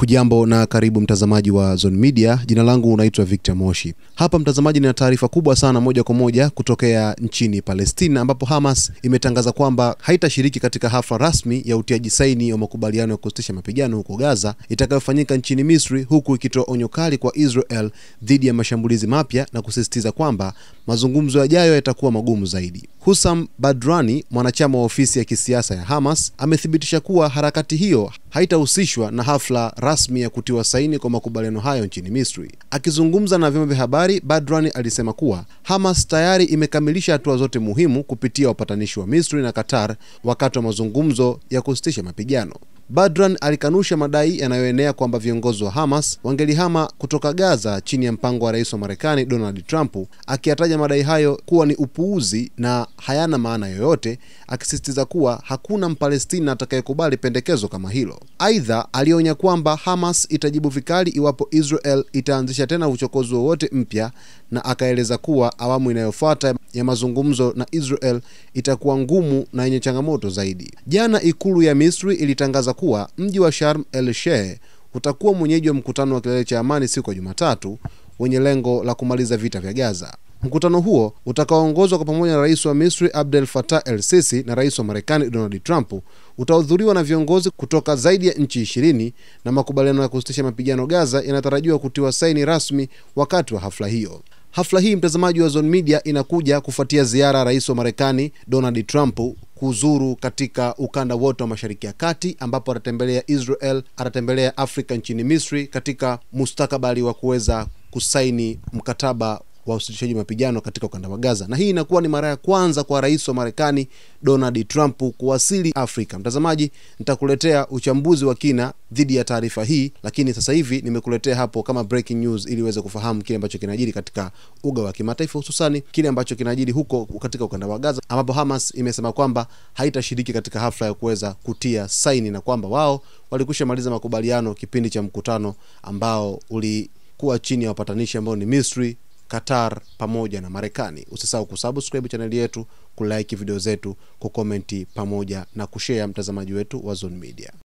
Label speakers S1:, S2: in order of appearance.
S1: Hujambo na karibu mtazamaji wa Zone Media. Jina langu unaitwa Victor Moshi. Hapa mtazamaji, nina taarifa kubwa sana moja kwa moja kutokea nchini Palestina, ambapo Hamas imetangaza kwamba haitashiriki katika hafla rasmi ya utiaji saini wa makubaliano ya kusitisha mapigano huko Gaza itakayofanyika nchini Misri, huku ikitoa onyo kali kwa Israel dhidi ya mashambulizi mapya na kusisitiza kwamba mazungumzo yajayo yatakuwa magumu zaidi. Hussam Badrani, mwanachama wa ofisi ya kisiasa ya Hamas, amethibitisha kuwa harakati hiyo haitahusishwa na hafla rasmi ya kutiwa saini kwa makubaliano hayo nchini Misri. Akizungumza na vyombo vya habari, Badrani alisema kuwa Hamas tayari imekamilisha hatua zote muhimu kupitia wapatanishi wa Misri na Qatar wakati wa mazungumzo ya kusitisha mapigano. Badran alikanusha madai yanayoenea kwamba viongozi wa Hamas wangelihama kutoka Gaza chini ya mpango wa Rais wa Marekani Donald Trump, akiyataja madai hayo kuwa ni upuuzi na hayana maana yoyote, akisisitiza kuwa hakuna Mpalestina atakayekubali pendekezo kama hilo. Aidha, alionya kwamba Hamas itajibu vikali iwapo Israel itaanzisha tena uchokozi wowote mpya, na akaeleza kuwa awamu inayofuata ya mazungumzo na Israel itakuwa ngumu na yenye changamoto zaidi. Jana ikulu ya Misri ilitangaza kuwa mji wa Sharm el-Sheikh utakuwa mwenyeji wa mkutano wa kilele cha amani siku ya Jumatatu wenye lengo la kumaliza vita vya Gaza. Mkutano huo utakaoongozwa kwa pamoja na Rais wa Misri Abdel Fattah el-Sisi na Rais wa Marekani Donald Trump utahudhuriwa na viongozi kutoka zaidi ya nchi 20, na makubaliano ya kusitisha mapigano Gaza yanatarajiwa kutiwa saini rasmi wakati wa hafla hiyo. Hafla hii, mtazamaji wa Zone Media, inakuja kufuatia ziara ya Rais wa Marekani Donald Trump kuzuru katika ukanda wote wa Mashariki ya Kati, ambapo atatembelea Israel, atatembelea Afrika nchini Misri katika mustakabali wa kuweza kusaini mkataba wa usitishaji mapigano katika ukanda wa Gaza. Na hii inakuwa ni mara ya kwanza kwa Rais wa Marekani Donald Trump kuwasili Afrika. Mtazamaji, nitakuletea uchambuzi wa kina dhidi ya taarifa hii, lakini sasa hivi nimekuletea hapo kama breaking news ili uweze kufahamu kile ambacho kinajiri katika uga wa kimataifa, hususani kile ambacho kinajiri huko katika ukanda wa Gaza, ambapo Hamas imesema kwamba haitashiriki katika hafla ya kuweza kutia saini na kwamba wao walikwisha maliza makubaliano kipindi cha mkutano ambao ulikuwa chini ya wapatanishi ambao ni Misri, Qatar pamoja na Marekani. Usisahau kusubscribe channel yetu, kulike video zetu, kukomenti pamoja na kushare, mtazamaji wetu wa Zone Media.